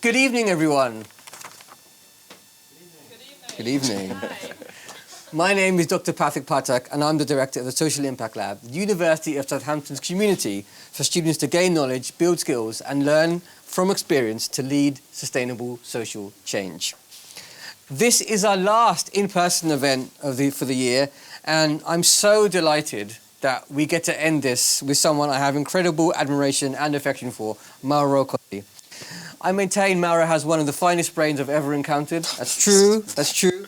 Good evening, everyone. Good evening. My name is Dr. Pathik Pathak, and I'm the director of the Social Impact Lab, the University of Southampton's community for students to gain knowledge, build skills, and learn from experience to lead sustainable social change. This is our last in-person event for the year, and I'm so delighted that we get to end this with someone I have incredible admiration and affection for, Mauro Cozzi. I maintain Mauro has one of the finest brains I've ever encountered. That's true, that's true.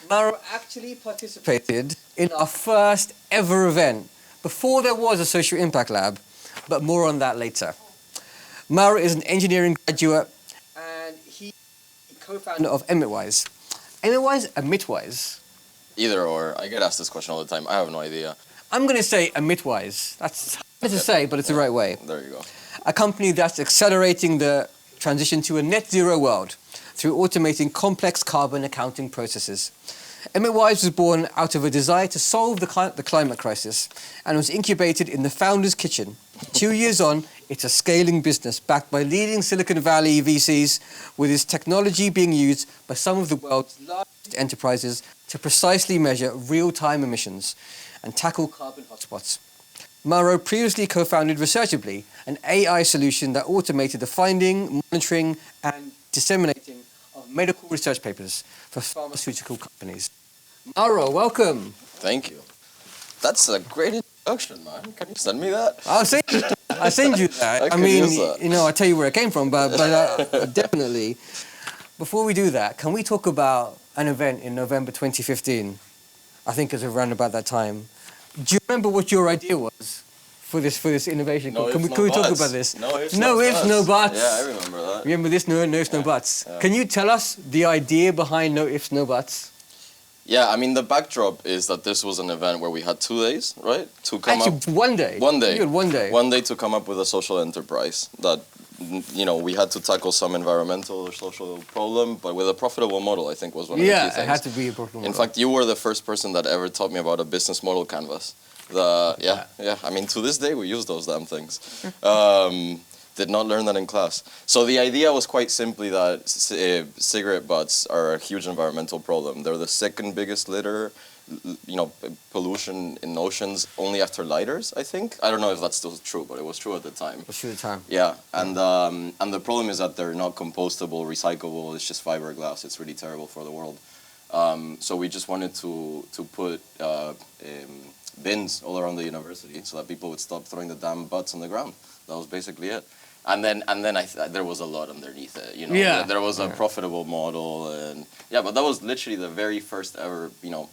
Mauro actually participated in our first ever event before there was a Social Impact Lab, but more on that later. Mauro is an engineering graduate and he's co-founder of Emitwise. Emitwise? Either or. I get asked this question all the time. I have no idea. I'm going to say Emitwise. That's hard to say, but it's the right way. There you go. A company that's accelerating the transition to a net zero world through automating complex carbon accounting processes. Emitwise was born out of a desire to solve the climate crisis and was incubated in the founder's kitchen. 2 years on, it's a scaling business backed by leading Silicon Valley VCs, with its technology being used by some of the world's largest enterprises to precisely measure real-time emissions and tackle carbon hotspots. Mauro previously co-founded Researchably, an AI solution that automated the finding, monitoring, and disseminating of medical research papers for pharmaceutical companies. Mauro, welcome. Thank you. That's a great introduction, man. Can you send me that? I'll send you that. I mean, you know, I'll tell you where it came from, but definitely. Before we do that, can we talk about an event in November 2015? I think it was around about that time. Do you remember what your idea was for this innovation? Can we talk about this? No ifs, no buts. Yeah, I remember that. Remember this? No ifs, no buts. Yeah. Can you tell us the idea behind no ifs, no buts? Yeah, I mean, the backdrop is that this was an event where we had 2 days, right? To come up. One day. One day. You had 1 day. 1 day to come up with a social enterprise that, you know, we had to tackle some environmental or social problem, but with a profitable model, I think, was one of the key things. Yeah, it had to be a profitable model. In fact, you were the first person that ever taught me about a business model canvas. I mean, to this day, we use those damn things. Did not learn that in class. So the idea was quite simply that cigarette butts are a huge environmental problem. They're the second biggest litter, pollution in oceans, only after lighters, I think. I don't know if that's still true, but it was true at the time. It was true at the time. Yeah, and the problem is that they're not compostable, recyclable. It's just fiberglass. It's really terrible for the world. So we just wanted to put bins all around the university so that people would stop throwing the damn butts on the ground. That was basically it. And then there was a lot underneath it, you know. Yeah. There was a profitable model, and but that was literally the very first ever,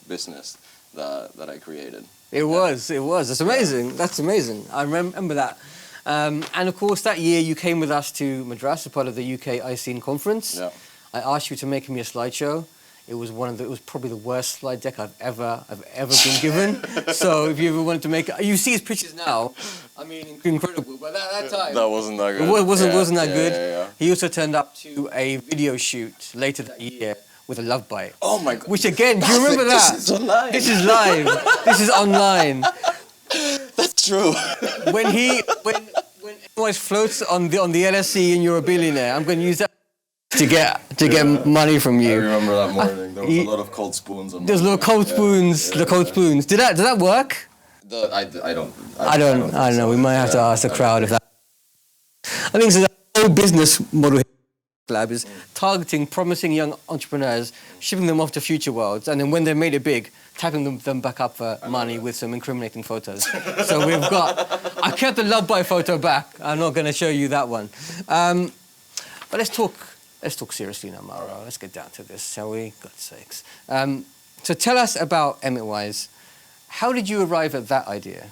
business that I created. It was. That's amazing. That's amazing. I remember that. And of course, that year you came with us to Madras as part of the UK iScene conference. Yeah. I asked you to make me a slideshow. It was probably the worst slide deck I've ever been given. So if you ever wanted to make it, you see his pictures now. I mean, incredible. But that time, that wasn't that good. It wasn't that good. Yeah. He also turned up to a video shoot later that year with a love bite. Oh my God. Which again, do you remember that? This is online. This is live. This is online. That's true. When Emitwise floats on the LSE and you're a billionaire, I'm going to use that to get money from you. I remember that morning. There was a lot of cold spoons on. There's a lot of cold spoons. The cold spoons. Did that work? I don't know. We might have to ask the crowd if that. I think so. The whole business model lab is targeting promising young entrepreneurs, shipping them off to future worlds, and then when they made it big, tapping them back up for money with some incriminating photos. So I kept the love bite photo back. I'm not going to show you that one. But let's talk seriously now, Mauro. Let's get down to this, shall we? God's sakes. So tell us about Emitwise. How did you arrive at that idea?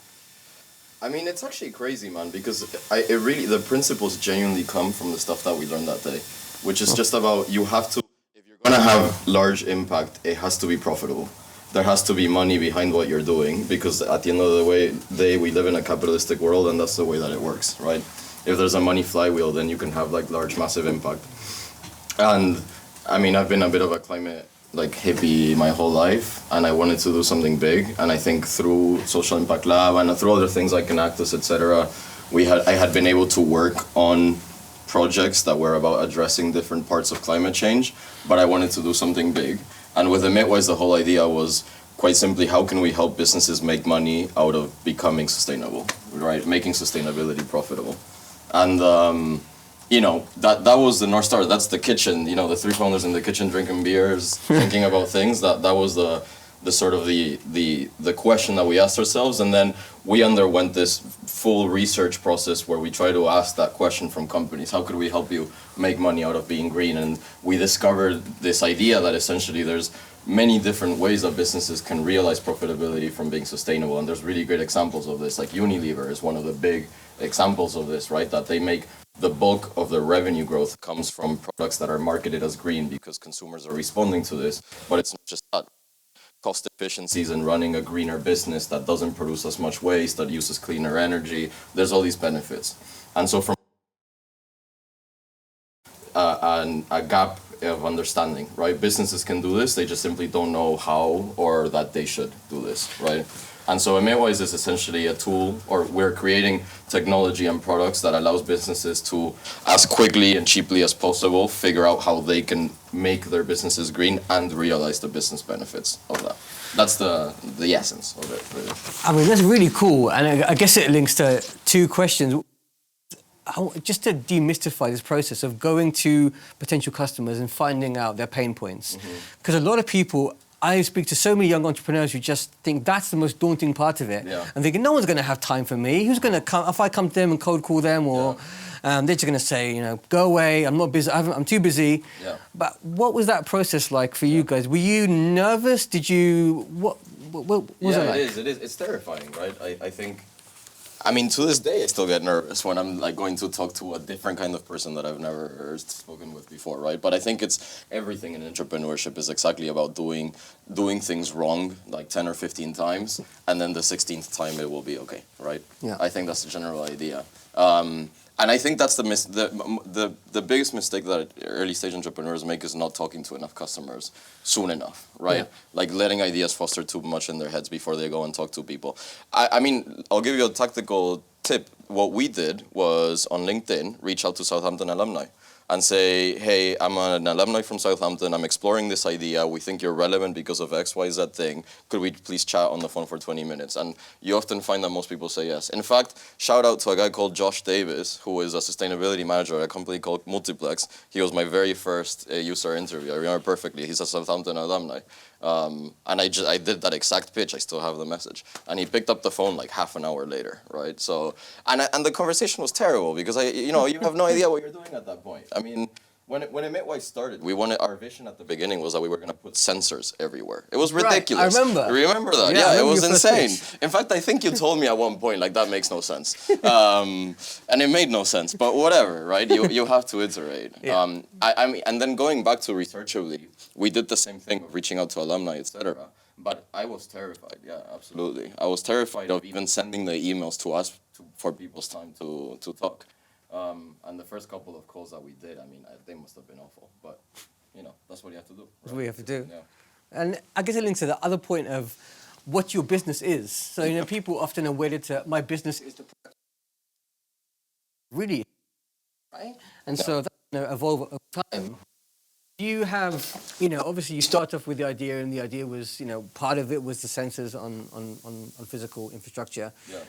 I mean, it's actually crazy, man, because the principles genuinely come from the stuff that we learned that day, which is just about if you're going to have large impact, it has to be profitable. There has to be money behind what you're doing, because at the end of the day, we live in a capitalistic world, and that's the way that it works, right? If there's a money flywheel, then you can have large, massive impact. And I mean, I've been a bit of a climate hippie my whole life, and I wanted to do something big. And I think through Social Impact Lab and through other things like Enactus, etc., I had been able to work on projects that were about addressing different parts of climate change, but I wanted to do something big. And with Emitwise, the whole idea was quite simply, how can we help businesses make money out of becoming sustainable, right? Making sustainability profitable. And, that was the North Star. That's the kitchen, the three founders in the kitchen drinking beers, thinking about things. That was the sort of the question that we asked ourselves. And then we underwent this full research process where we try to ask that question from companies. How could we help you make money out of being green? And we discovered this idea that essentially there's many different ways that businesses can realize profitability from being sustainable. And there's really great examples of this. Like Unilever is one of the big examples of this, right? That they make the bulk of their revenue growth comes from products that are marketed as green because consumers are responding to this. But it's not just that. Cost efficiencies in running a greener business that doesn't produce as much waste, that uses cleaner energy. There's all these benefits. And so from a gap of understanding, right? Businesses can do this, they just simply don't know how or that they should do this, right? And so Emitwise is essentially a tool, or we're creating technology and products that allows businesses to, as quickly and cheaply as possible, figure out how they can make their businesses green and realize the business benefits of that. That's the essence of it, really. I mean, that's really cool. And I guess it links to two questions. Just to demystify this process of going to potential customers and finding out their pain points. Because a lot of people, I speak to so many young entrepreneurs who just think that's the most daunting part of it. Yeah. And thinking, no one's going to have time for me. Who's going to come? If I come to them and cold call them, or they're just going to say, go away, I'm not busy, I'm too busy. Yeah. But what was that process like for you guys? Were you nervous? Did you, what was it like? It is. It's terrifying, right? I think, to this day, I still get nervous when I'm like going to talk to a different kind of person that I've never spoken with before, right? But I think it's everything in entrepreneurship is exactly about doing things wrong like 10 or 15 times, and then the 16th time it will be okay, right? Yeah. I think that's the general idea. And I think that's the biggest mistake that early stage entrepreneurs make is not talking to enough customers soon enough, right? Yeah. Like letting ideas foster too much in their heads before they go and talk to people. I'll give you a tactical tip. What we did was on LinkedIn, reach out to Southampton alumni and say, hey, I'm an alumni from Southampton, I'm exploring this idea, we think you're relevant because of X, Y, Z thing, could we please chat on the phone for 20 minutes? And you often find that most people say yes. In fact, shout out to a guy called Josh Davis, who is a sustainability manager at a company called Multiplex. He was my very first user interview, I remember perfectly, he's a Southampton alumni. And I did that exact pitch, I still have the message. And he picked up the phone like half an hour later, right? So, and the conversation was terrible because you have no idea what you're doing at that point. When Emitwise started, our vision at the beginning was that we were going to put sensors everywhere. It was ridiculous. Right, I remember. Remember that? Yeah, it was insane. Pitch. In fact, I think you told me at one point, like, that makes no sense. And it made no sense, but whatever, right? You have to iterate. Yeah. And then going back to Researchably, we did the same thing of reaching out to alumni, etc. But I was terrified, yeah, absolutely. I was terrified of even sending the emails to us for people's time to talk. And the first couple of calls that we did, they must have been awful. But, that's what you have to do. Right? That's what you have to do. Yeah. And I guess it links to the other point of what your business is. So, people often are wedded to, my business is the product. Really, right? And so that evolve over time. You have, obviously you start off with the idea, and the idea was, part of it was the sensors on physical infrastructure. Yeah.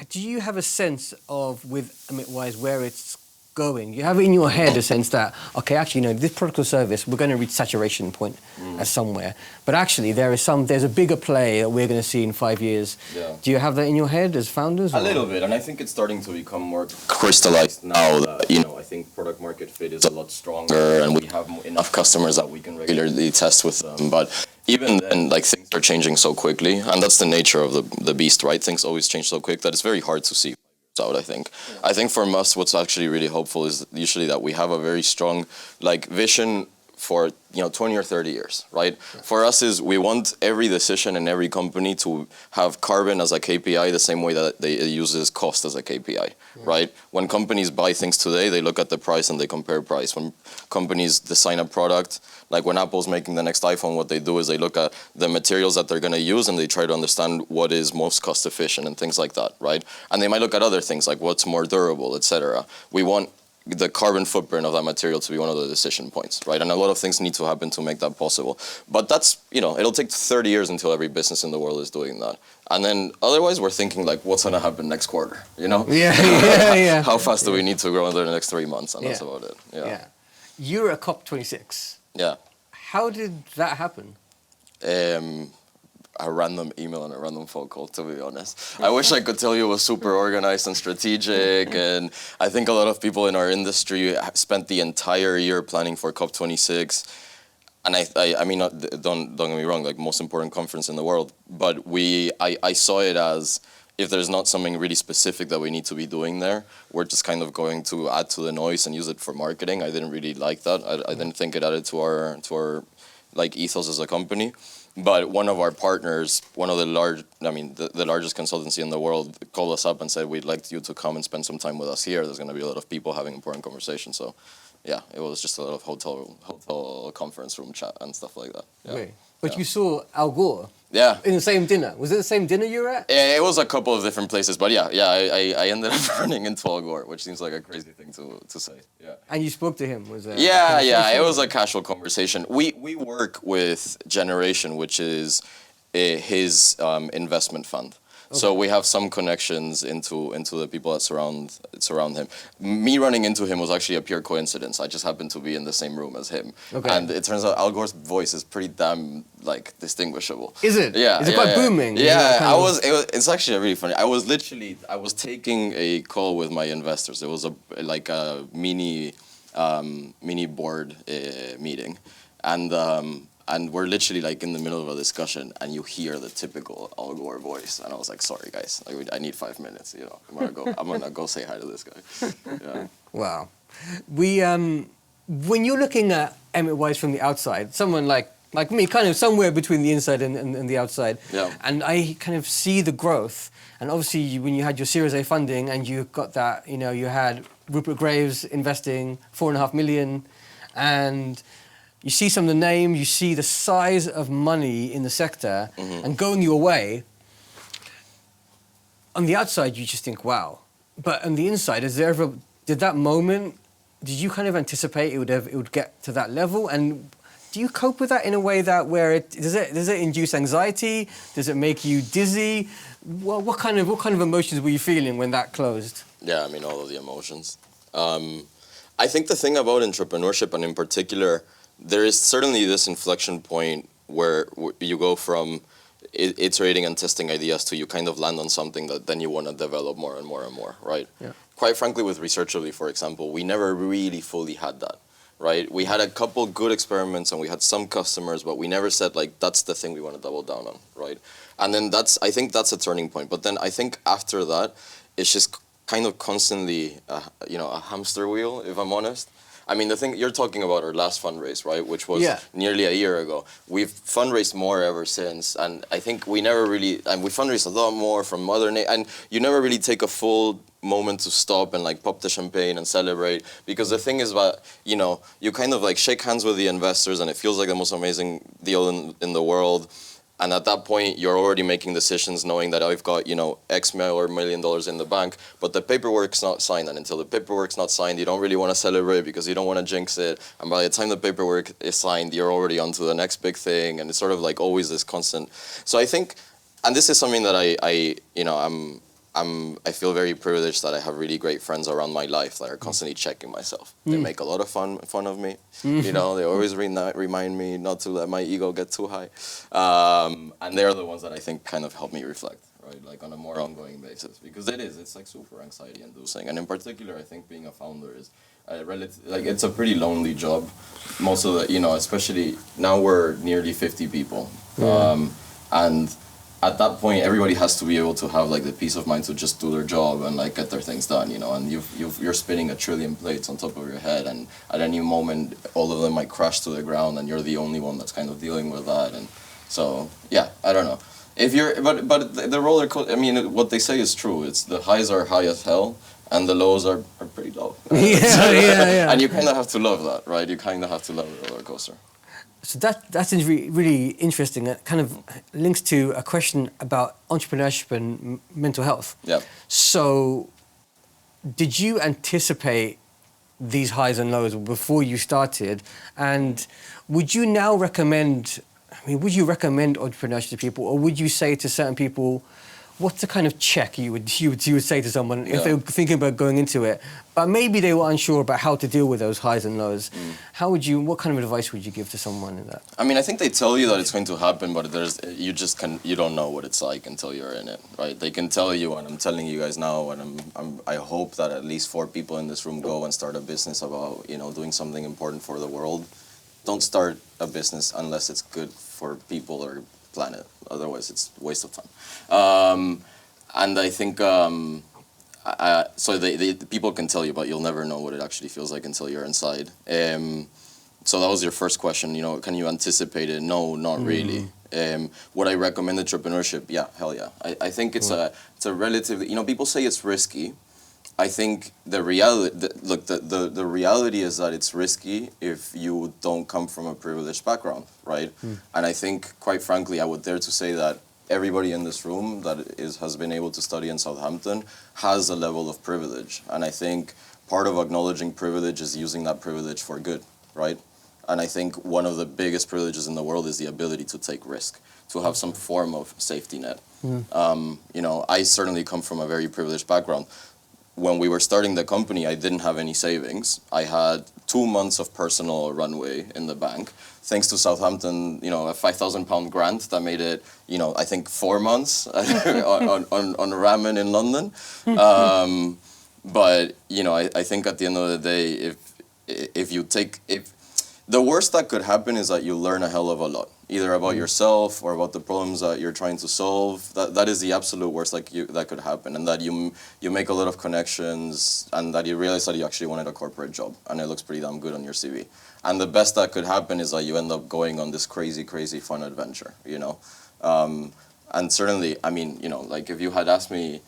Do you have a sense of, with Emitwise, where it's going? You have it in your head a sense that, okay, actually, this product or service, we're going to reach saturation point somewhere. But actually, there's a bigger play that we're going to see in 5 years. Yeah. Do you have that in your head as founders? A little bit, and I think it's starting to become more crystallized now that, I think product market fit is a lot stronger and we have enough customers that we can regularly test with them. But even then, like, things are changing so quickly, and that's the nature of the beast, right? Things always change so quick that it's very hard to see out, I think. Yeah. I think for us, what's actually really hopeful is usually that we have a very strong, vision for 20 or 30 years, right? Yeah. For us is we want every decision in every company to have carbon as a KPI the same way that they uses cost as a KPI, right? When companies buy things today, they look at the price and they compare price. When companies design a product, like when Apple's making the next iPhone, what they do is they look at the materials that they're going to use and they try to understand what is most cost efficient and things like that, right? And they might look at other things like what's more durable, etc. We want the carbon footprint of that material to be one of the decision points, right? And a lot of things need to happen to make that possible. But that's, it'll take 30 years until every business in the world is doing that. And then otherwise we're thinking like, what's gonna happen next quarter, Yeah. How fast do we need to grow in the next 3 months? And that's about it, Yeah. You were at COP26. Yeah. How did that happen? A random email and a random phone call, to be honest. I wish I could tell you it was super organized and strategic, and I think a lot of people in our industry spent the entire year planning for COP26. And I mean, don't get me wrong, like most important conference in the world, but I saw it as if there's not something really specific that we need to be doing there, we're just kind of going to add to the noise and use it for marketing. I didn't really like that. I didn't think it added to our like ethos as a company. But one of our partners, one of the the largest consultancy in the world, called us up and said, we'd like you to come and spend some time with us here. There's going to be a lot of people having important conversations. So, yeah, it was just a lot of hotel conference room chat and stuff like that. Yeah. Wait, but you saw Al Gore? Yeah. In the same dinner. Was it the same dinner you were at? It was a couple of different places, but I ended up running into Al Gore, which seems like a crazy thing to say. Yeah. And you spoke to him? Was it? Yeah, it was a casual conversation. We work with Generation, which is his investment fund. Okay. So we have some connections into the people that surround him. Me running into him was actually a pure coincidence. I just happened to be in the same room as him. Okay. And it turns out Al Gore's voice is pretty damn distinguishable. Is it? Yeah. Is it quite booming? Yeah, it's actually really funny. I was taking a call with my investors. It was a mini board meeting, and we're literally like in the middle of a discussion, and you hear the typical Al Gore voice, and I was like, "Sorry, guys, I need 5 minutes. I'm gonna go say hi to this guy." Yeah. Wow. When you're looking at Emitwise from the outside, someone like me, kind of somewhere between the inside and the outside, and I kind of see the growth. And obviously, when you had your Series A funding, and you got that, you had Rupert Graves investing $4.5 million, and you see some of the names, you see the size of money in the sector, and going your way. On the outside, you just think, wow. But on the inside, did that moment, did you kind of anticipate it would get to that level? And do you cope with that in a way does it induce anxiety? Does it make you dizzy? Well, what kind of emotions were you feeling when that closed? Yeah, I mean, all of the emotions. I think the thing about entrepreneurship, and in particular, there is certainly this inflection point where you go from iterating and testing ideas to you kind of land on something that then you want to develop more and more and more, right? Yeah. Quite frankly, with Researchly, for example, we never really fully had that, right? We had a couple good experiments and we had some customers, but we never said that's the thing we want to double down on, right? And then I think that's a turning point. But then I think after that, it's just kind of constantly, a hamster wheel, if I'm honest. I mean, the thing you're talking about, our last fundraise, right, which was nearly a year ago. We've fundraised more ever since, and I think we never really, and we fundraised a lot more from and you never really take a full moment to stop and pop the champagne and celebrate, because the thing is that, you kind of shake hands with the investors and it feels like the most amazing deal in the world. And at that point, you're already making decisions knowing that I've got, X million dollars in the bank, but the paperwork's not signed. And until the paperwork's not signed, you don't really want to celebrate because you don't want to jinx it. And by the time the paperwork is signed, you're already on to the next big thing. And it's sort of always this constant. So I think, and this is something that I feel very privileged that I have really great friends around my life that are constantly checking myself. They make a lot of fun of me. They always remind me not to let my ego get too high. And they're the ones that I think kind of help me reflect, right? On a more ongoing basis, because it's super anxiety inducing. And in particular, I think being a founder is it's a pretty lonely job. Most of the, especially now we're nearly 50 people. And at that point, everybody has to be able to have the peace of mind to just do their job and get their things done, and you're spinning 1 trillion plates on top of your head, and at any moment, all of them might crash to the ground, and you're the only one that's kind of dealing with that, and so I don't know. If you're, but the roller coaster, I mean, what they say is true. It's the highs are high as hell, and the lows are pretty low. Yeah. And you kind of have to love that, right? You kind of have to love the roller coaster. So that's really interesting. It kind of links to a question about entrepreneurship and mental health. Yeah. So did you anticipate these highs and lows before you started? And would you now recommend, would you recommend entrepreneurship to people, or would you say to certain people, what's the kind of check you would say to someone if they were thinking about going into it, but maybe they were unsure about how to deal with those highs and lows? What kind of advice would you give to someone in that? I mean, I think they tell you that it's going to happen, but you don't know what it's like until you're in it, right? They can tell you, and I'm telling you guys now, and I hope that at least 4 people in this room go and start a business about, doing something important for the world. Don't start a business unless it's good for people or planet. Otherwise, it's a waste of time. And I think so. The people can tell you, but you'll never know what it actually feels like until you're inside. So that was your first question. Can you anticipate it? No, not really. Would I recommend entrepreneurship? Yeah, hell yeah. I think it's a relatively. People say it's risky. I think the reality is that it's risky if you don't come from a privileged background, right? And I think, quite frankly, I would dare to say that everybody in this room that has been able to study in Southampton has a level of privilege. And I think part of acknowledging privilege is using that privilege for good, right? And I think one of the biggest privileges in the world is the ability to take risk, to have some form of safety net. I certainly come from a very privileged background. When we were starting the company, I didn't have any savings. I had 2 months of personal runway in the bank. Thanks to Southampton, a £5,000 grant that made it, I think 4 months on ramen in London. But I think at the end of the day, if the worst that could happen is that you learn a hell of a lot, either about yourself or about the problems that you're trying to solve. That is the absolute worst that could happen, and that you make a lot of connections, and that you realize that you actually wanted a corporate job, and it looks pretty damn good on your CV. And the best that could happen is that you end up going on this crazy, crazy fun adventure, And certainly, if you had asked me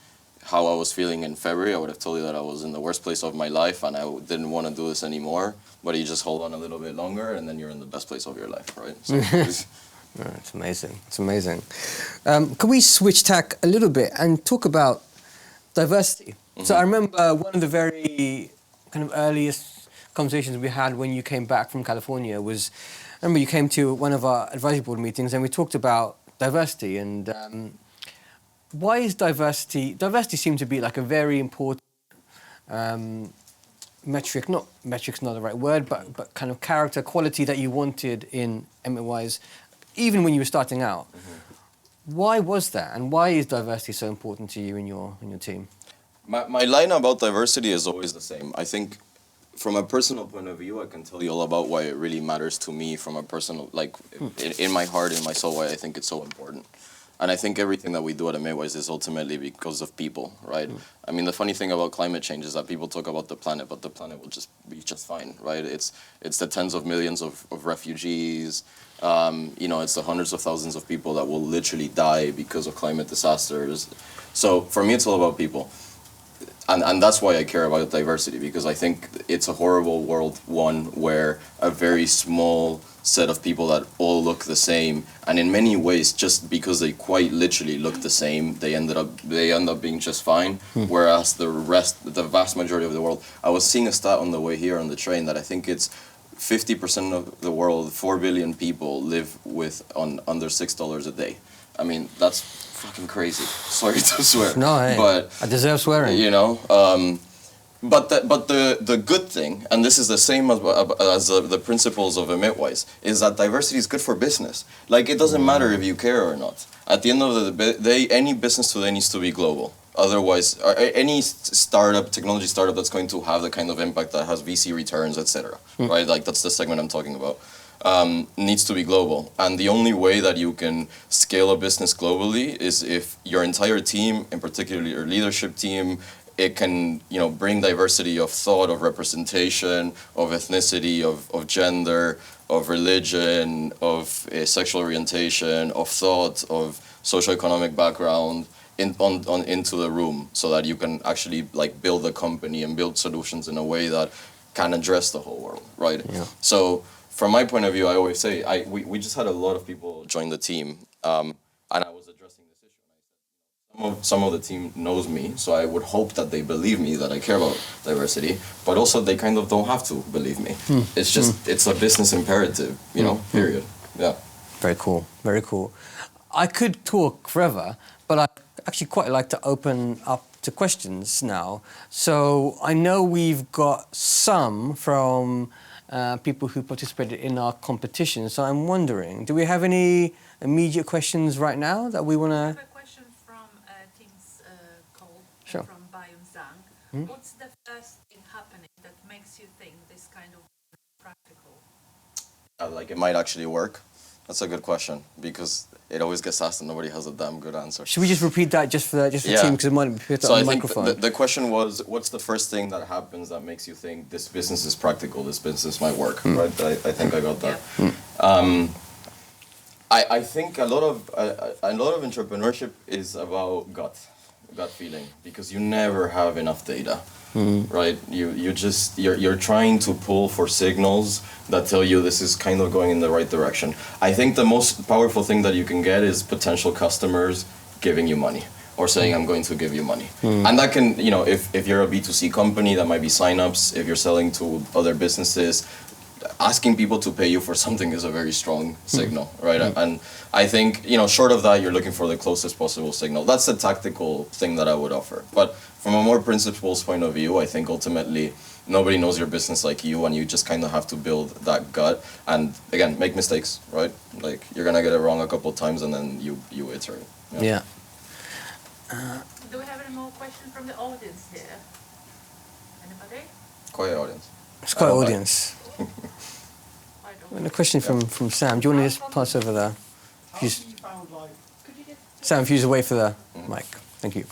how I was feeling in February, I would have told you that I was in the worst place of my life and I didn't want to do this anymore. But you just hold on a little bit longer and then you're in the best place of your life, right? So it's amazing. It's amazing. Can we switch tack a little bit and talk about diversity? So I remember one of the very kind of earliest conversations we had when you came back from California was, I remember you came to one of our advisory board meetings and we talked about diversity and why is diversity seems to be like a very important metric's not the right word, but kind of character quality that you wanted in Emitwise, even when you were starting out. Why was that, and why is diversity so important to you in your team? My line about diversity is always the same. I think from a personal point of view, I can tell you all about why it really matters to me from a personal, in my heart, in my soul, why I think it's so important. And I think everything that we do at Emitwise is ultimately because of people, right? I mean, the funny thing about climate change is that people talk about the planet, but the planet will just be just fine, right? It's the tens of millions of refugees, it's the hundreds of thousands of people that will literally die because of climate disasters. So for me, it's all about people. And that's why I care about diversity, because I think it's a horrible world, one where a very small set of people that all look the same, and in many ways, just because they quite literally look the same, they end up being just fine. Whereas the vast majority of the world, I was seeing a stat on the way here on the train that I think it's 50% of the world, 4 billion people live on under $6 a day. I mean, that's fucking crazy. Sorry to swear. No, hey, but I deserve swearing. But the good thing, and this is the same as the principles of Emitwise, is that diversity is good for business. Like, it doesn't matter if you care or not. At the end of the day, any business today needs to be global. Otherwise, any technology startup that's going to have the kind of impact that has VC returns, etc., right? Like, that's the segment I'm talking about. Needs to be global. And the only way that you can scale a business globally is if your entire team, and particularly your leadership team, it can, bring diversity of thought, of representation, of ethnicity, of gender, of religion, of sexual orientation, of thought, of socioeconomic background into the room, so that you can actually build a company and build solutions in a way that can address the whole world, right? Yeah. So from my point of view, I always say, we just had a lot of people join the team, and I was addressing this issue, and I said, some of the team knows me, so I would hope that they believe me that I care about diversity, but also they kind of don't have to believe me. It's just, it's a business imperative, you know, period. Yeah. Very cool, very cool. I could talk forever, but I'd actually quite like to open up to questions now. So I know we've got some from people who participated in our competition, so I'm wondering, do we have any immediate questions right now that we want to... I have a question from Team's call Sure. from Bayern Zhang. What's the first thing happening that makes you think this kind of practical? Like it might actually work. That's a good question because it always gets asked and nobody has a damn good answer. Should we just repeat that just for the team because it might be put So on I the think microphone? the question was, what's the first thing that happens that makes you think this business is practical, this business might work, right? I think I got that. Yeah. I think a lot of entrepreneurship is about gut feeling, because you never have enough data, right? You're trying to pull for signals that tell you this is kind of going in the right direction. I think the most powerful thing that you can get is potential customers giving you money or saying, I'm going to give you money. And that can, you know, if you're a B2C company, that might be signups. If you're selling to other businesses, asking people to pay you for something is a very strong signal, right? And I think, you know, short of that, you're looking for the closest possible signal. That's the tactical thing that I would offer. But from a more principles point of view, I think ultimately nobody knows your business like you, and you just kind of have to build that gut. And again, make mistakes, right? Like you're gonna get it wrong a couple of times, and then you iterate. Yeah. Do we have any more questions from the audience here? Anybody? Quiet audience. It's quite audience. I don't. And a question from Sam. Do you want to just pass over there? How have you found, like, Could you get Sam, if you use away for the mic. Thank you.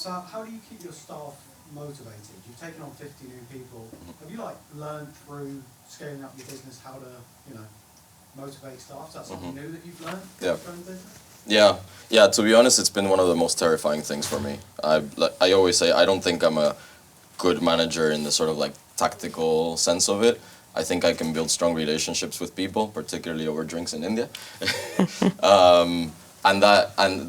so how do you keep your staff motivated? You've taken on 50 new people. Have you, like, learned through scaling up your business how to, you know, motivate staff? Is that something new that you've learned? Yeah. Growing business? Yeah. To be honest, it's been one of the most terrifying things for me. I always say I don't think I'm a good manager in the sort of like tactical sense of it. I think I can build strong relationships with people, particularly over drinks in India. And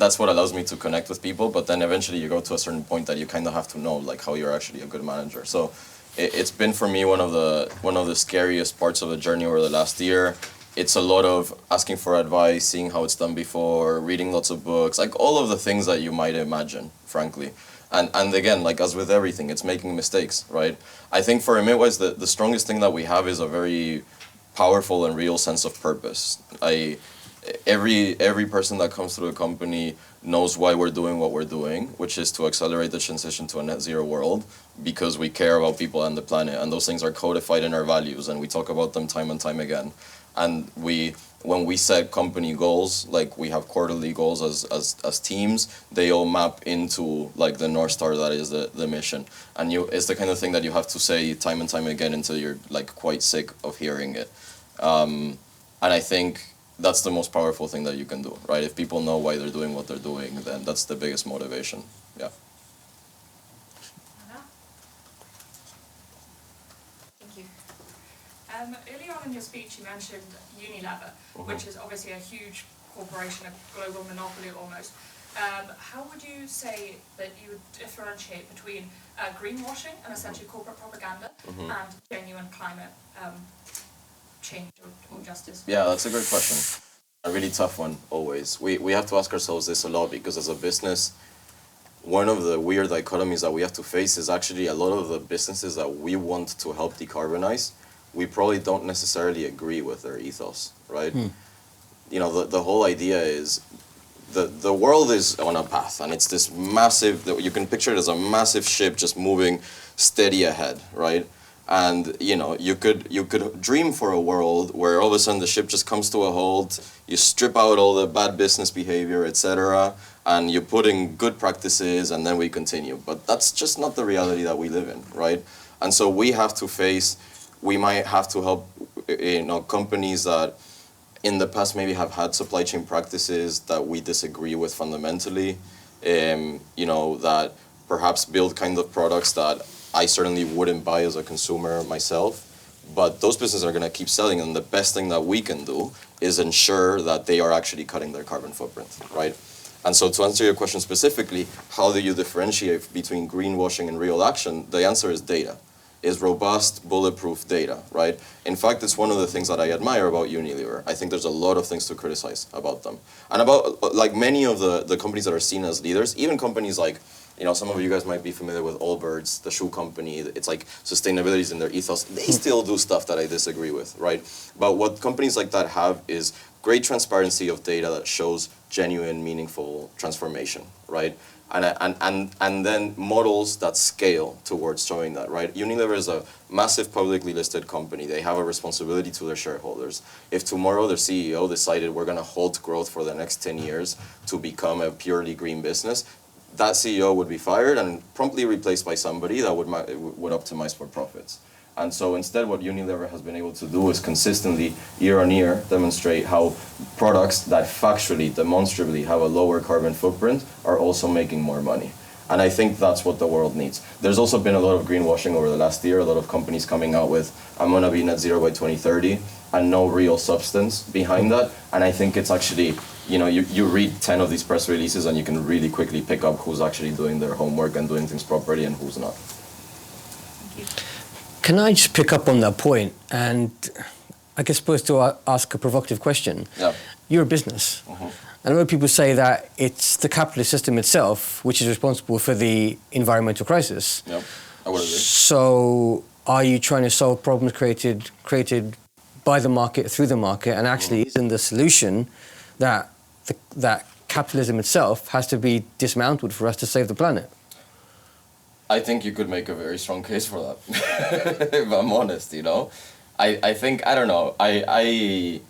that's what allows me to connect with people. But then eventually you go to a certain point that you kind of have to know like how you're actually a good manager. So it's been for me one of the scariest parts of the journey over the last year. It's a lot of asking for advice, seeing how it's done before, reading lots of books, like all of the things that you might imagine, frankly. And again, like as with everything, it's making mistakes, right? I think for Emitwise, the strongest thing that we have is a very powerful and real sense of purpose. Every person that comes through the company knows why we're doing what we're doing, which is to accelerate the transition to a net zero world, because we care about people and the planet, and those things are codified in our values, and we talk about them time and time again. And when we set company goals, like we have quarterly goals as teams, they all map into like the North Star that is the mission. And it's the kind of thing that you have to say time and time again until you're like quite sick of hearing it. And I think that's the most powerful thing that you can do, right? If people know why they're doing what they're doing, then that's the biggest motivation. Yeah. Thank you. Earlier on in your speech, you mentioned Unilever, which is obviously a huge corporation, a global monopoly almost. How would you say that you would differentiate between greenwashing and essentially corporate propaganda and genuine climate change or justice? Yeah, that's a great question. A really tough one, always. We have to ask ourselves this a lot, because as a business, one of the weird dichotomies that we have to face is actually a lot of the businesses that we want to help decarbonize, we probably don't necessarily agree with their ethos, right? You know, the whole idea is the world is on a path, and it's this massive, you can picture it as a massive ship just moving steady ahead, right? And you know, you could dream for a world where all of a sudden the ship just comes to a halt, you strip out all the bad business behavior, etc., and you put in good practices, and then we continue. But that's just not the reality that we live in, right? And so we have to face, we might have to help, you know, companies that in the past maybe have had supply chain practices that we disagree with fundamentally, you know, that perhaps build kind of products that I certainly wouldn't buy as a consumer myself, but those businesses are going to keep selling, and the best thing that we can do is ensure that they are actually cutting their carbon footprint, right? And so to answer your question specifically, how do you differentiate between greenwashing and real action? The answer is data. Is robust, bulletproof data, right? In fact, it's one of the things that I admire about Unilever. I think there's a lot of things to criticize about them. And about, like, many of the companies that are seen as leaders, even companies like, you know, some of you guys might be familiar with Allbirds, the shoe company. It's like sustainability is in their ethos. They still do stuff that I disagree with, right? But what companies like that have is great transparency of data that shows genuine, meaningful transformation, right? And then models that scale towards showing that, right? Unilever is a massive publicly listed company. They have a responsibility to their shareholders. If tomorrow their CEO decided we're going to halt growth for the next 10 years to become a purely green business, that CEO would be fired and promptly replaced by somebody that would optimize for profits. And so instead what Unilever has been able to do is consistently, year on year, demonstrate how products that factually, demonstrably have a lower carbon footprint are also making more money. And I think that's what the world needs. There's also been a lot of greenwashing over the last year, a lot of companies coming out with, I'm gonna be net zero by 2030, and no real substance behind that. And I think it's actually, you know, you read 10 of these press releases and you can really quickly pick up who's actually doing their homework and doing things properly and who's not. Thank you. Can I just pick up on that point and I guess supposed to ask a provocative question? Yeah. You're a business. And a lot of people say that it's the capitalist system itself which is responsible for the environmental crisis. Yeah, I would agree. So are you trying to solve problems created by the market, through the market, and actually isn't the solution that that capitalism itself has to be dismantled for us to save the planet? I think you could make a very strong case for that, if I'm honest, you know. I think, I don't know, I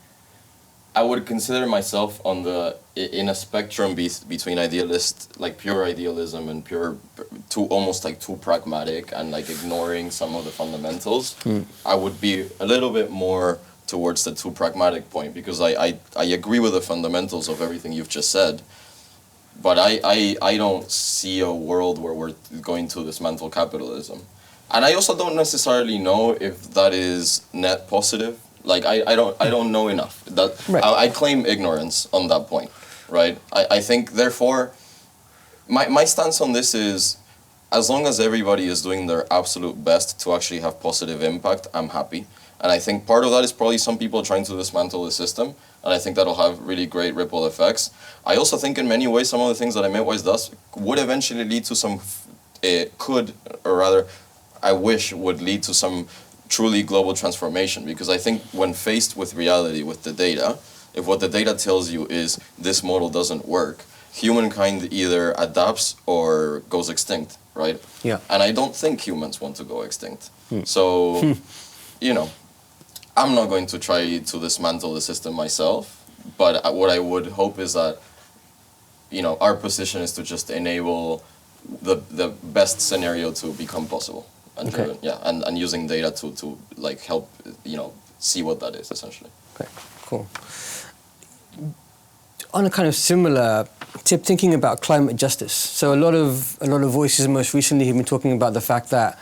would consider myself in a spectrum between idealist, like pure idealism and almost too pragmatic and like ignoring some of the fundamentals. I would be a little bit more towards the too pragmatic point because I agree with the fundamentals of everything you've just said. But I don't see a world where we're going to dismantle capitalism. And I also don't necessarily know if that is net positive. Like, I don't know enough. Right. I claim ignorance on that point, right? I think, therefore, my stance on this is, as long as everybody is doing their absolute best to actually have positive impact, I'm happy. And I think part of that is probably some people trying to dismantle the system, and I think that'll have really great ripple effects. I also think in many ways some of the things that Emitwise does would eventually lead to some, I wish would lead to some truly global transformation, because I think when faced with reality, with the data, if what the data tells you is this model doesn't work, humankind either adapts or goes extinct, right? Yeah. And I don't think humans want to go extinct. So, you know, I'm not going to try to dismantle the system myself, but what I would hope is that, you know, our position is to just enable the best scenario to become possible. And Okay. driven, yeah, and using data to like help, you know, see what that is essentially. Okay, cool. On a kind of similar tip, thinking about climate justice. So a lot of voices most recently have been talking about the fact that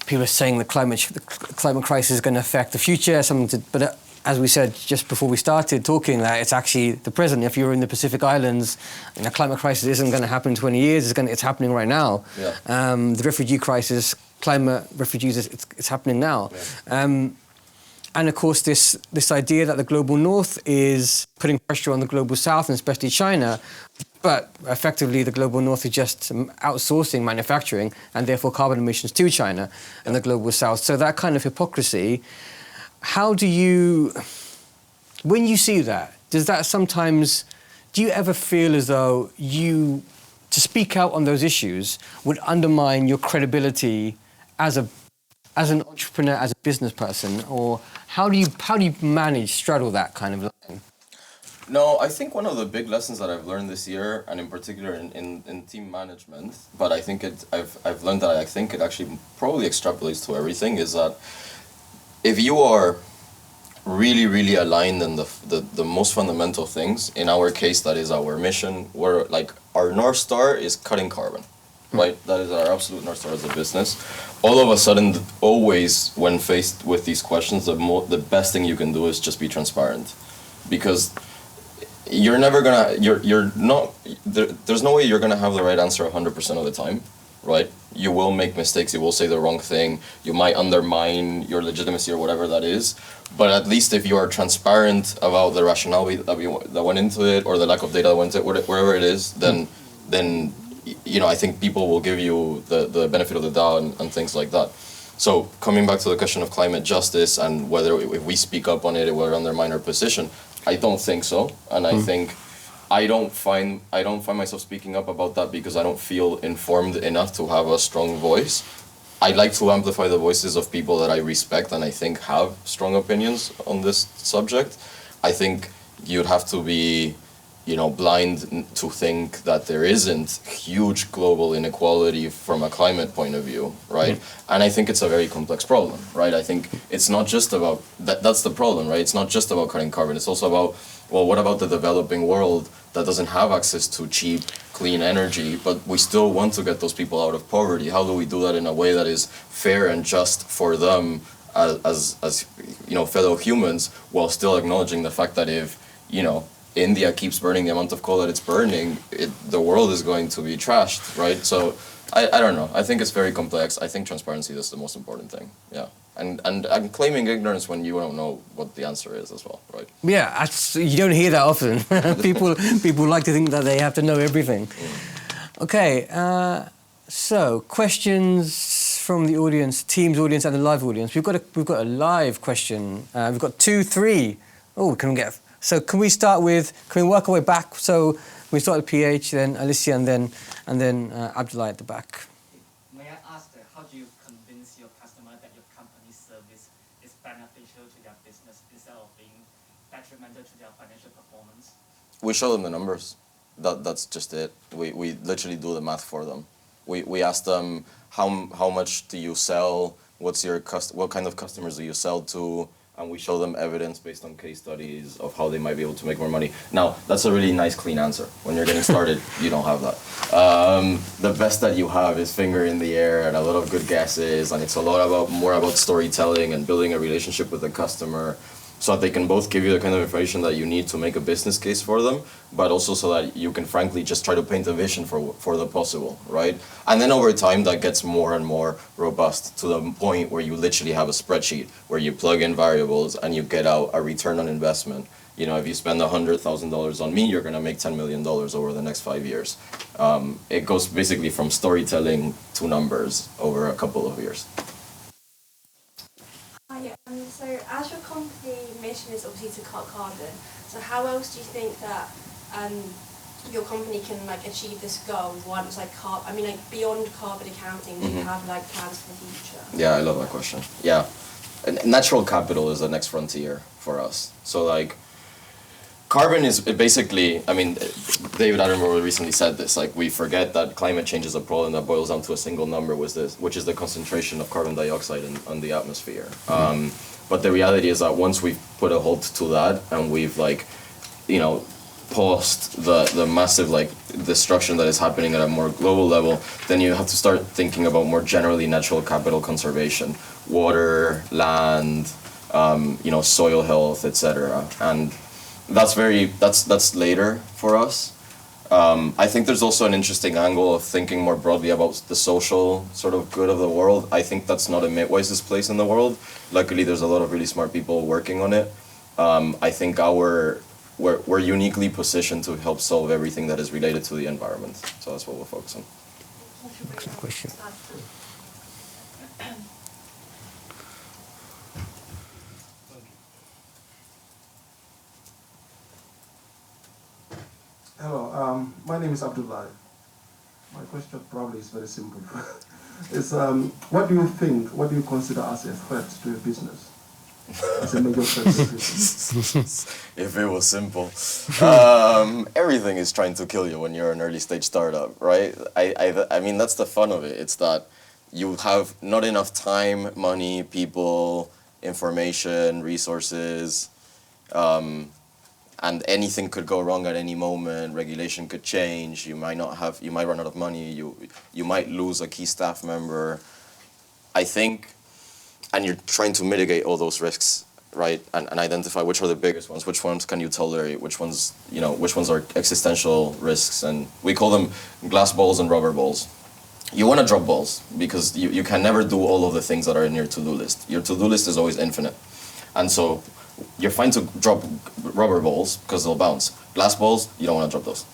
people are saying the climate crisis is going to affect the future. But as we said just before we started talking, that it's actually the present. If you're in the Pacific Islands, and the climate crisis isn't going to happen in 20 years. It's happening right now. Yeah. The refugee crisis, climate refugees, it's happening now. Yeah. And of course, this idea that the global north is putting pressure on the global south, and especially China, but effectively the global north is just outsourcing manufacturing and therefore carbon emissions to China and the global south. So that kind of hypocrisy, how do you, when you see that, does that sometimes, do you ever feel as though to speak out on those issues would undermine your credibility as an entrepreneur, as a business person, or how do you manage, straddle that kind of line? No, I think one of the big lessons that I've learned this year, and in particular in team management, but I think I've learned that I think it actually probably extrapolates to everything, is that if you are really, really aligned in the most fundamental things, in our case that is our mission, where like our North Star is cutting carbon. Right, that is our absolute North Star as a business. All of a sudden, always when faced with these questions, the best thing you can do is just be transparent, because you're never gonna, you're not, there's no way you're gonna have the right answer 100% of the time, right? You will make mistakes, you will say the wrong thing, you might undermine your legitimacy or whatever that is, but at least if you are transparent about the rationale that went into it, or the lack of data that went into it, wherever it is, then you know, I think people will give you the benefit of the doubt and things like that. So coming back to the question of climate justice and whether if we speak up on it, it will undermine our position, I don't think so, and I think I don't find myself speaking up about that because I don't feel informed enough to have a strong voice. I like to amplify the voices of people that I respect and I think have strong opinions on this subject. I think you'd have to be, you know, blind to think that there isn't huge global inequality from a climate point of view, right? And I think it's a very complex problem, right? I think it's not just about, that's the problem, right? It's not just about cutting carbon, it's also about, well, what about the developing world that doesn't have access to cheap, clean energy, but we still want to get those people out of poverty? How do we do that in a way that is fair and just for them as you know, fellow humans, while still acknowledging the fact that if, you know, India keeps burning the amount of coal that it's burning, the world is going to be trashed, right? So I don't know. I think it's very complex. I think transparency is the most important thing. Yeah. And claiming ignorance when you don't know what the answer is as well, right? Yeah, you don't hear that often. people like to think that they have to know everything. Okay, so questions from the audience, Teams audience and the live audience. We've got a live question. We've got 2, 3. Oh, can we get? So can we work our way back? So we start with PH, then Alicia, and then Abdullah at the back. May I ask, how do you convince your customer that your company's service is beneficial to their business instead of being detrimental to their financial performance? We show them the numbers. That's just it. We literally do the math for them. We ask them how much do you sell? What kind of customers do you sell to? And we show them evidence based on case studies of how they might be able to make more money. Now, that's a really nice, clean answer. When you're getting started, you don't have that. The best that you have is finger in the air and a lot of good guesses, and it's a lot more about storytelling and building a relationship with the customer, so that they can both give you the kind of information that you need to make a business case for them, but also so that you can frankly just try to paint a vision for the possible, right? And then over time that gets more and more robust to the point where you literally have a spreadsheet where you plug in variables and you get out a return on investment. You know, if you spend $100,000 on me, you're gonna make $10 million over the next 5 years. It goes basically from storytelling to numbers over a couple of years. Hi, so as your company mission is obviously to cut carbon, so how else do you think that your company can achieve this goal once beyond carbon accounting? Do you have plans for the future? Yeah, I love that question. Yeah, natural capital is the next frontier for us. So carbon is basically, I mean, David Attenborough recently said this, we forget that climate change is a problem that boils down to a single number, which is the concentration of carbon dioxide in the atmosphere. But the reality is that once we've put a halt to that and we've paused the massive destruction that is happening at a more global level, then you have to start thinking about more generally natural capital conservation, water, land, soil health, etc. And that's later for us. I think there's also an interesting angle of thinking more broadly about the social sort of good of the world. I think that's not Emitwise's place in the world. Luckily, there's a lot of really smart people working on it. I think we're uniquely positioned to help solve everything that is related to the environment. So that's what we'll focus on. Excellent question. Hello, my name is Abdullah. My question probably is very simple. What do you consider as a threat to your business? As a major threat to your business? If it was simple. Everything is trying to kill you when you're an early stage startup, right? I mean, that's the fun of it. It's that you have not enough time, money, people, information, resources, and anything could go wrong at any moment. Regulation could change. You might run out of money. You might lose a key staff member. I think, and you're trying to mitigate all those risks right? And identify which are the biggest ones, which ones can you tolerate, which ones, which ones are existential risks, and we call them glass balls and rubber balls. You want to drop balls because you can never do all of the things that are in your to-do list. Your to-do list is always infinite. And so you're fine to drop rubber balls because they'll bounce. Glass balls, you don't want to drop those.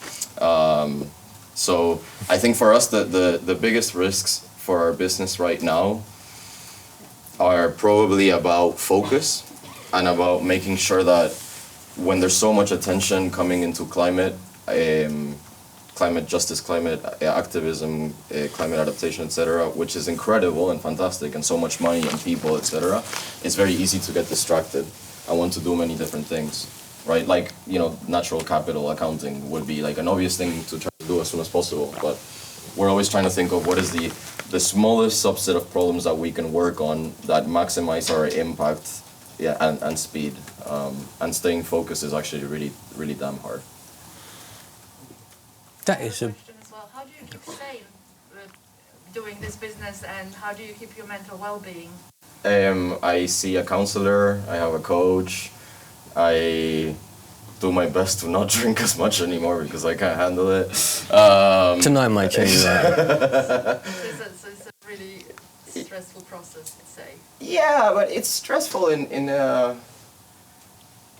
So I think for us, the biggest risks for our business right now are probably about focus and about making sure that when there's so much attention coming into climate justice, climate activism, climate adaptation, etc., which is incredible and fantastic, and so much money and people, etc., it's very easy to get distracted. I want to do many different things, right? Like, natural capital accounting would be like an obvious thing to try to do as soon as possible, but we're always trying to think of what is the smallest subset of problems that we can work on that maximize our impact, and speed. And staying focused is actually really, really damn hard. That is a... question as well. How do you keep sane doing this business, and how do you keep your mental well-being? I see a counselor, I have a coach, I do my best to not drink as much anymore because I can't handle it. Tonight might change that. So it's a really stressful process, I'd say. Yeah, but it's stressful in a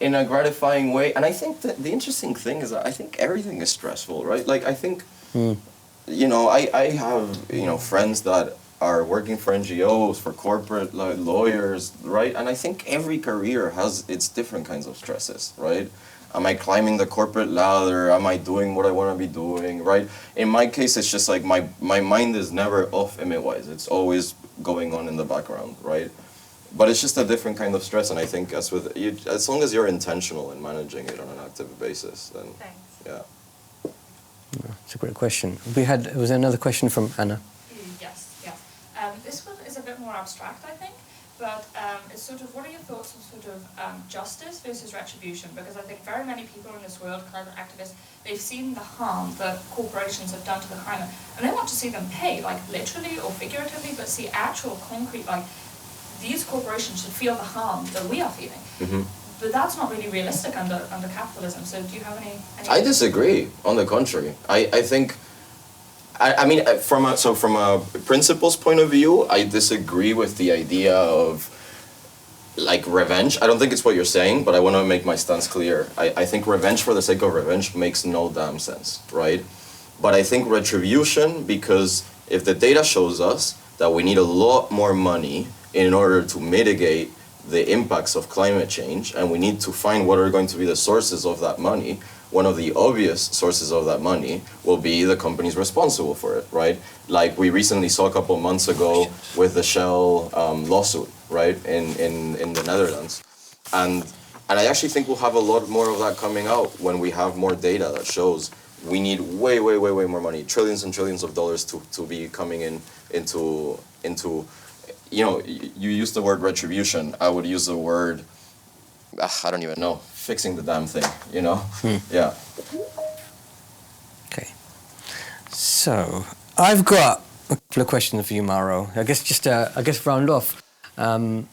gratifying way. And I think that the interesting thing is that I think everything is stressful, right? Like, I think, I have, friends that are working for NGOs, for corporate lawyers, right? And I think every career has its different kinds of stresses, right? Am I climbing the corporate ladder? Am I doing what I want to be doing, right? In my case, it's just like my mind is never off Emitwise. It's always going on in the background, right? But it's just a different kind of stress, and I think as long as you're intentional in managing it on an active basis, then Thanks. It's a great question. Was there another question from Anna? Yes. This one is a bit more abstract, I think, but it's sort of, what are your thoughts on sort of justice versus retribution? Because I think very many people in this world, climate activists, they've seen the harm that corporations have done to the climate, and they want to see them pay, like literally or figuratively, but see actual concrete, like, these corporations should feel the harm that we are feeling. Mm-hmm. But that's not really realistic under capitalism. So do you have any I disagree. On the contrary, I think, from a principles point of view, I disagree with the idea of like revenge. I don't think it's what you're saying, but I want to make my stance clear. I think revenge for the sake of revenge makes no damn sense, right? But I think retribution, because if the data shows us that we need a lot more money in order to mitigate the impacts of climate change, and we need to find what are going to be the sources of that money, one of the obvious sources of that money will be the companies responsible for it, right? Like we recently saw a couple months ago with the Shell lawsuit, right, in the Netherlands. And I actually think we'll have a lot more of that coming out when we have more data that shows we need way more money, trillions and trillions of dollars to be coming into you use the word retribution. I would use the word, I don't even know, fixing the damn thing, Yeah. Okay. So, I've got a couple of questions for you, Mauro. I guess round off. Yeah.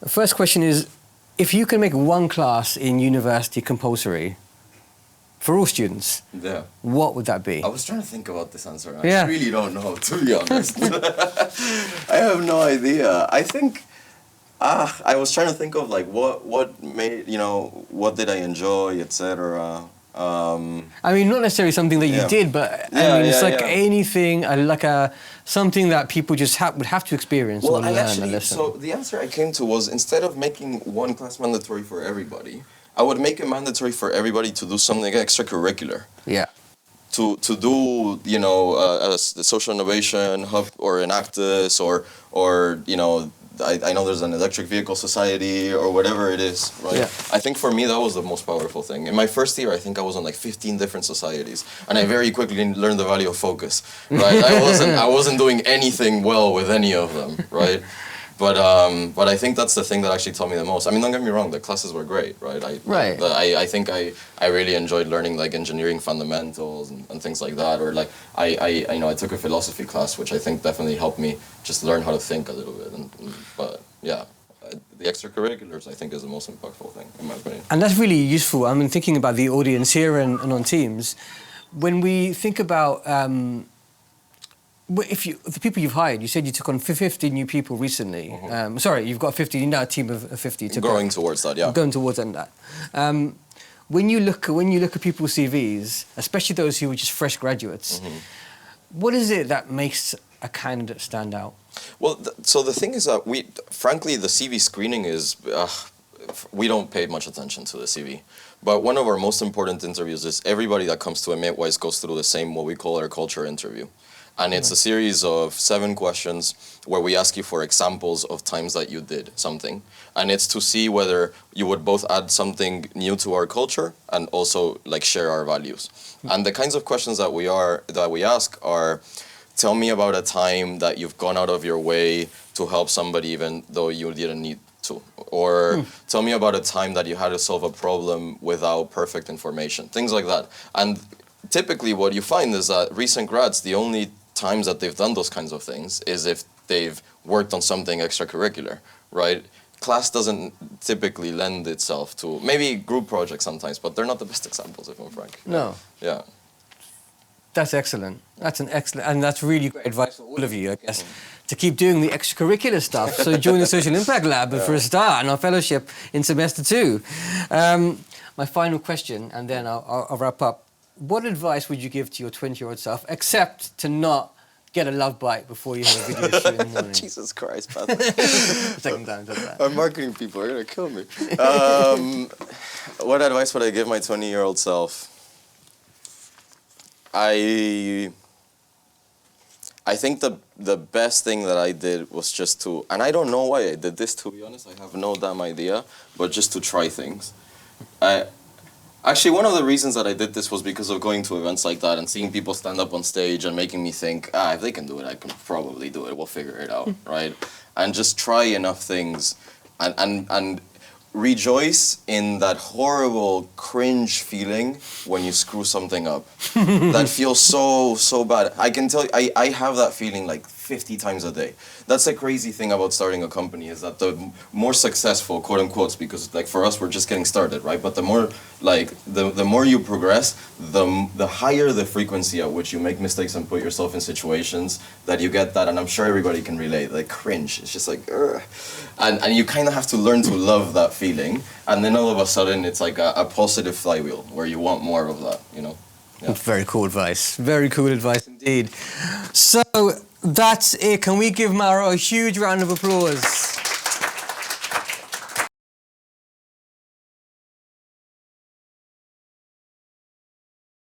The first question is, if you can make one class in university compulsory for all students, what would that be? I was trying to think about this answer. I really don't know, to be honest. I have no idea. I think, I was trying to think of like what made, what did I enjoy, etc. I mean, not necessarily something that you did, but it's like anything, something that people just would have to experience or learn a lesson. So the answer I came to was, instead of making one class mandatory for everybody, I would make it mandatory for everybody to do something extracurricular. Yeah. To do, a social innovation hub or an Actus or I know there's an electric vehicle society or whatever it is, right? Yeah. I think for me that was the most powerful thing. In my first year, I think I was on like 15 different societies, and I very quickly learned the value of focus, right? I wasn't doing anything well with any of them, right? But I think that's the thing that actually taught me the most. I mean, don't get me wrong, the classes were great, right? I think I really enjoyed learning like engineering fundamentals and things like that. Or like I took a philosophy class, which I think definitely helped me just learn how to think a little bit. But yeah, the extracurriculars, I think, is the most impactful thing, in my opinion. And that's really useful. I mean, thinking about the audience here and on Teams, when we think about the people you've hired, you said you took on 50 new people recently. Sorry, you've got 50. You're now a team of 50. Going towards that, yeah. Going towards that. When you look at people's CVs, especially those who are just fresh graduates, what is it that makes a candidate stand out? Well, so the thing is that frankly, the CV screening is, we don't pay much attention to the CV. But one of our most important interviews is everybody that comes to Emitwise goes through the same, what we call our culture interview. And it's a series of 7 questions where we ask you for examples of times that you did something. And it's to see whether you would both add something new to our culture and also like share our values. And the kinds of questions that we ask are, tell me about a time that you've gone out of your way to help somebody even though you didn't need to. Or tell me about a time that you had to solve a problem without perfect information. Things like that. And typically what you find is that recent grads, the only times that they've done those kinds of things is if they've worked on something extracurricular, right? Class doesn't typically lend itself to, maybe group projects sometimes, but they're not the best examples, if I'm frank. No. Yeah. That's excellent. That's and that's really great advice for all of you, I guess, to keep doing the extracurricular stuff. So join the Social Impact Lab for a start and our fellowship in semester 2. My final question, and then I'll wrap up. What advice would you give to your 20-year-old self, except to not get a love bite before you have a video shoot in the morning? Jesus Christ, Pathik. Second time does that. Our marketing people are going to kill me. What advice would I give my 20-year-old self? I think the best thing that I did was just to, and I don't know why I did this, to be honest, I have no damn idea, but just to try things. Actually, one of the reasons that I did this was because of going to events like that and seeing people stand up on stage and making me think, if they can do it, I can probably do it, we'll figure it out, right? And just try enough things and rejoice in that horrible cringe feeling when you screw something up. That feels so bad. I can tell you, I have that feeling like 50 times a day. That's the crazy thing about starting a company, is that the more successful, quote unquote, because like for us we're just getting started, right? But the more like the more you progress, the higher the frequency at which you make mistakes and put yourself in situations that you get that, and I'm sure everybody can relate, like cringe. It's just like, ugh. And you kind of have to learn to love that feeling, and then all of a sudden it's like a positive flywheel where you want more of that, you know? Yeah. Very cool advice. Very cool advice indeed. So that's it. Can we give Mauro a huge round of applause?